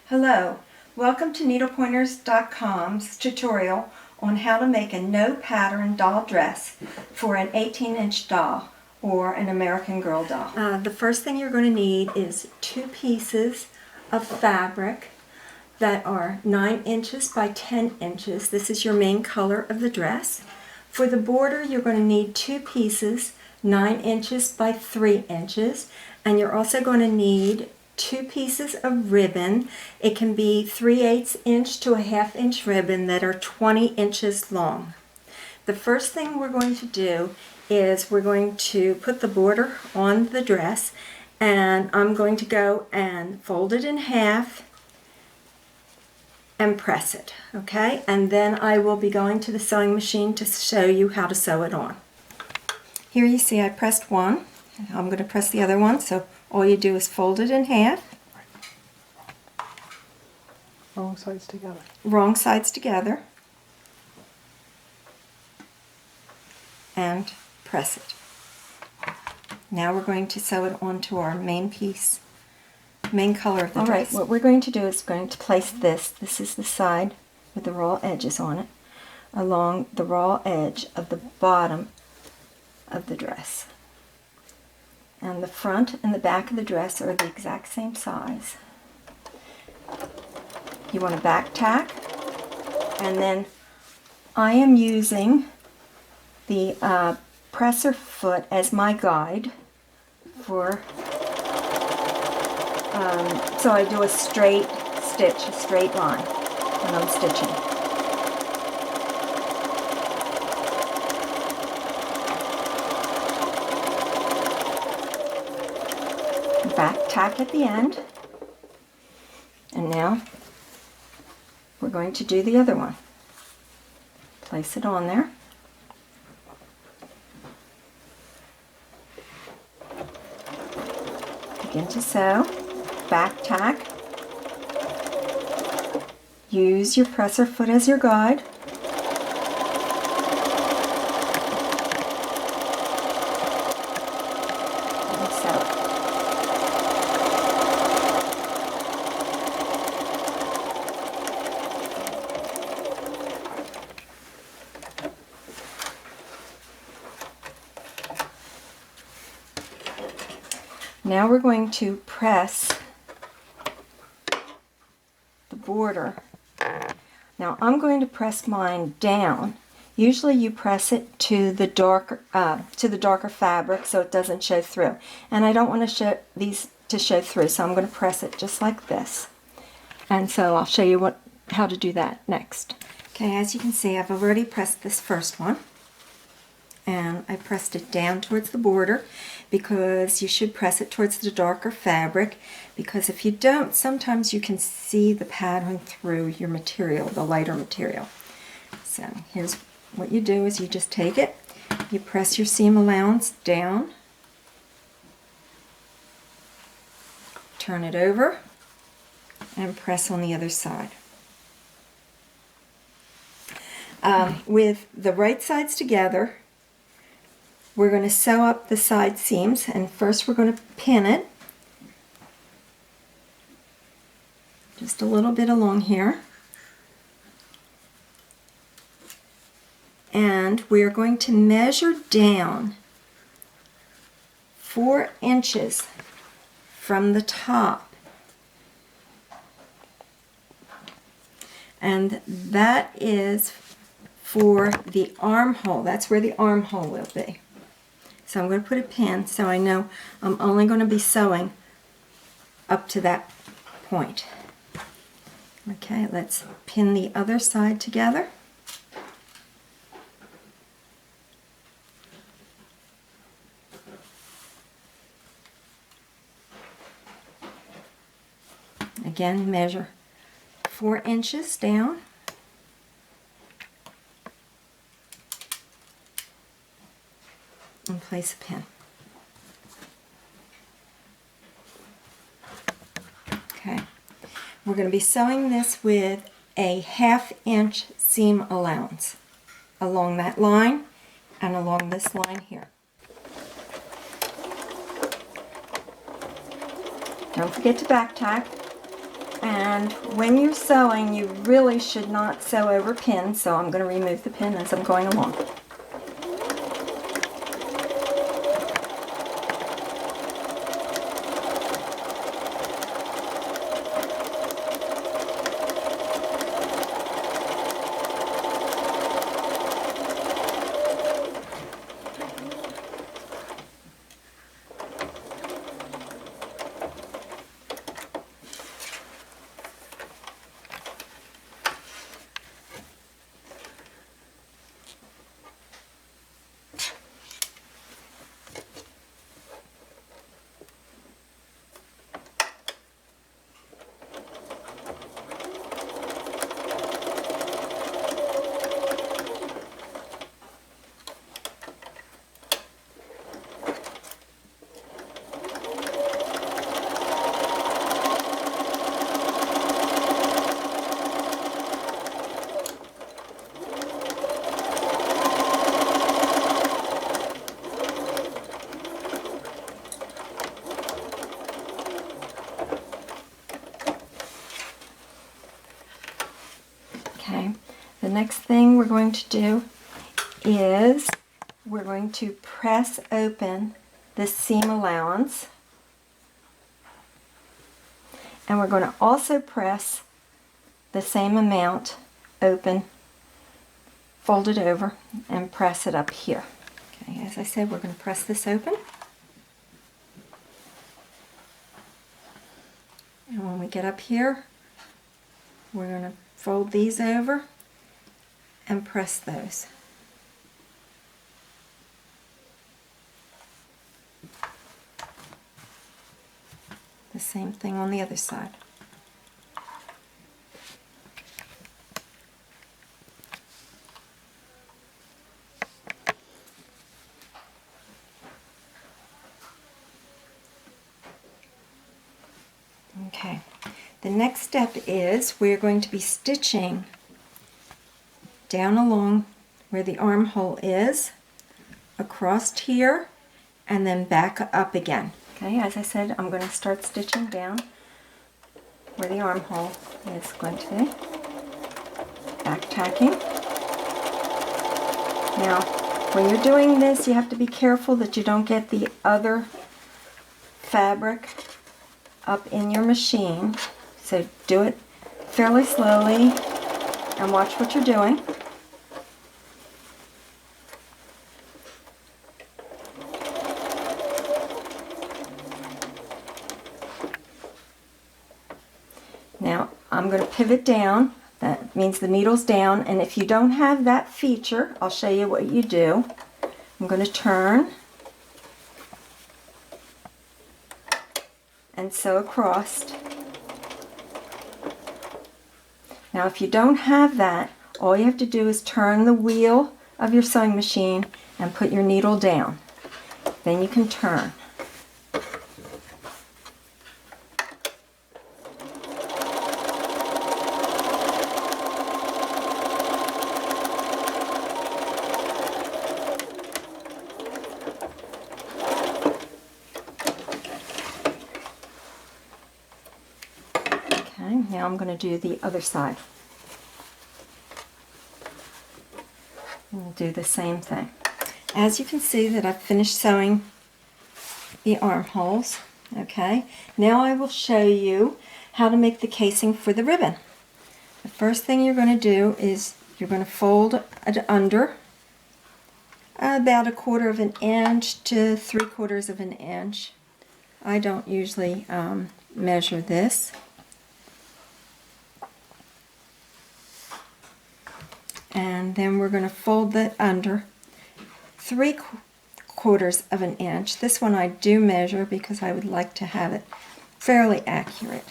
Hello, welcome to needlepointers.com's tutorial on how to make a no pattern doll dress for an 18-inch doll or an American Girl doll. The first thing you're going to need is 2 pieces of fabric that are 9 inches by 10 inches. This is your main color of the dress. For the border, you're going to need 2 pieces 9 inches by 3 inches, and you're also going to need 2 pieces of ribbon. It can be 3/8 inch to a 1/2 inch ribbon that are 20 inches long. The first thing we're going to do is we're going to put the border on the dress, and I'm going to go and fold it in half and press it, okay? And then I will be going to the sewing machine to show you how to sew it on. Here you see I pressed one. I'm going to press the other one, so all you do is fold it in half. Wrong sides together. Wrong sides together. And press it. Now we're going to sew it onto our main piece, main color of the dress. Alright, what we're going to do is going to place this is the side with the raw edges on it, along the raw edge of the bottom of the dress. And the front and the back of the dress are the exact same size. You want to back tack, and then I am using the presser foot as my guide for, so I do a straight stitch, a straight line when I'm stitching. Back tack at the end, and now we're going to do the other one. Place it on there. Begin to sew. Back tack. Use your presser foot as your guide. And sew it. Now we're going to press the border. Now I'm going to press mine down. Usually you press it to the darker fabric so it doesn't show through. And I don't want to show these to show through, so I'm going to press it just like this. And so I'll show you how to do that next. Okay, as you can see, I've already pressed this first one. And I pressed it down towards the border, because you should press it towards the darker fabric, because if you don't, sometimes you can see the pattern through your material, the lighter material. So here's what you do is you just take it, you press your seam allowance down, turn it over, and press on the other side. With the right sides together, we're going to sew up the side seams, and first we're going to pin it just a little bit along here, and we're going to measure down 4 inches from the top, and that is for the armhole. That's where the armhole will be. So I'm going to put a pin so I know I'm only going to be sewing up to that point. Okay, let's pin the other side together. Again, measure 4 inches down. And place a pin. Okay, we're going to be sewing this with a 1/2 inch seam allowance along that line and along this line here. Don't forget to back tack, And when you're sewing, you really should not sew over pins, so I'm going to remove the pin as I'm going along. Okay, the next thing we're going to do is we're going to press open the seam allowance, and we're going to also press the same amount open, fold it over, and press it up here. Okay, as I said, we're going to press this open, and when we get up here, we're going to fold these over and press those. The same thing on the other side. Okay, the next step is we're going to be stitching down along where the armhole is, across here, and then back up again. Okay, as I said, I'm going to start stitching down where the armhole is going to be. Back tacking. Now, when you're doing this, you have to be careful that you don't get the other fabric up in your machine. So do it fairly slowly and watch what you're doing. Now I'm going to pivot down. That means the needle's down, and if you don't have that feature, I'll show you what you do. I'm going to turn and sew across. Now if you don't have that, all you have to do is turn the wheel of your sewing machine and put your needle down. Then you can turn. Okay, now I'm going to do the other side. We'll do the same thing. As you can see that I've finished sewing the armholes. Okay, now I will show you how to make the casing for the ribbon. The first thing you're going to do is you're going to fold it under about 1/4 of an inch to 3/4 of an inch. I don't usually measure this. And then we're going to fold that under 3/4 of an inch. This one I do measure because I would like to have it fairly accurate.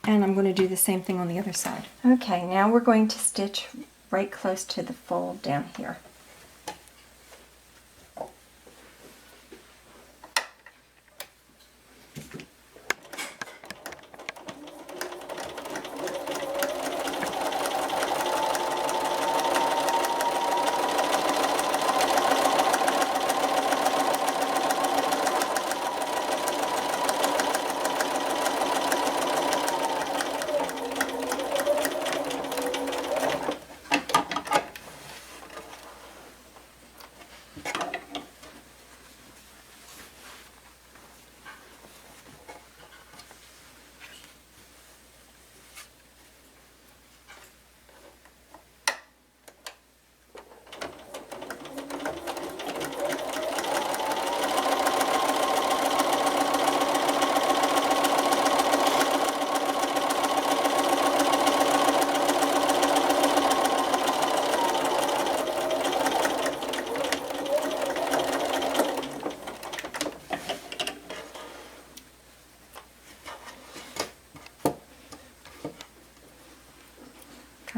And I'm going to do the same thing on the other side. Okay, now we're going to stitch right close to the fold down here.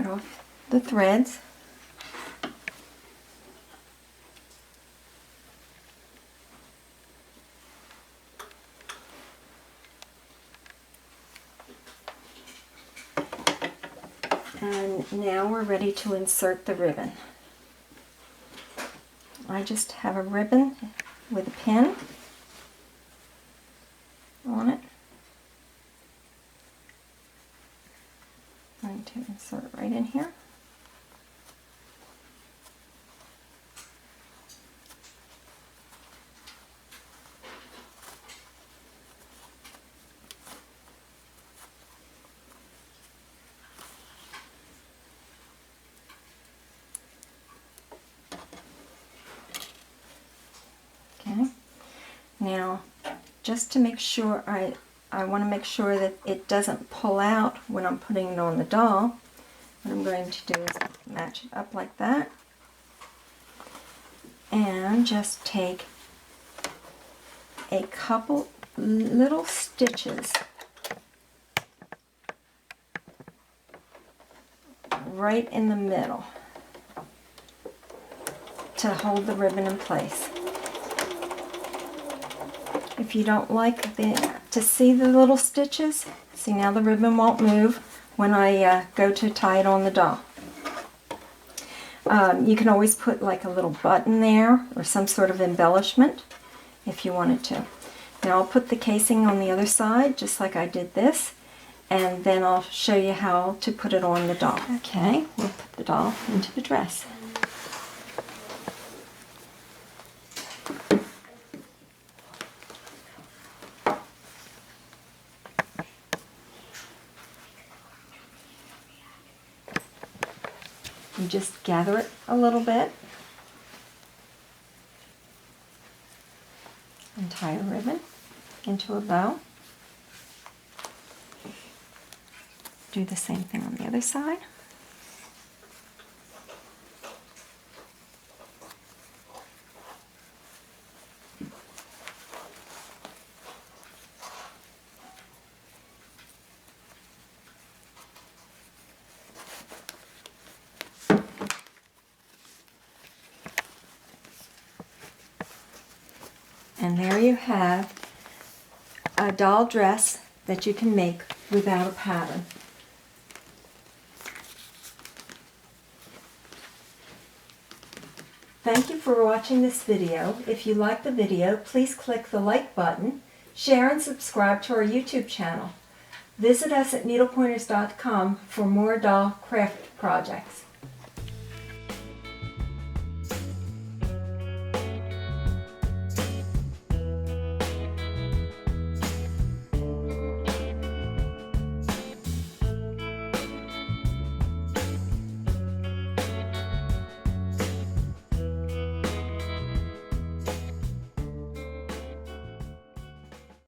off the threads. And now we're ready to insert the ribbon. I just have a ribbon with a pin on it. I'm going to insert it right in here. Okay. Now, just to make sure, I want to make sure that it doesn't pull out when I'm putting it on the doll. What I'm going to do is match it up like that. And just take a couple little stitches right in the middle to hold the ribbon in place. If you don't like to see the little stitches, see, now the ribbon won't move when I go to tie it on the doll. You can always put like a little button there or some sort of embellishment if you wanted to. Now I'll put the casing on the other side just like I did this, and then I'll show you how to put it on the doll. Okay, we'll put the doll into the dress. You just gather it a little bit and tie a ribbon into a bow. Do the same thing on the other side. And there you have a doll dress that you can make without a pattern. Thank you for watching this video. If you like the video, please click the like button, share and subscribe to our YouTube channel. Visit us at needlepointers.com for more doll craft projects.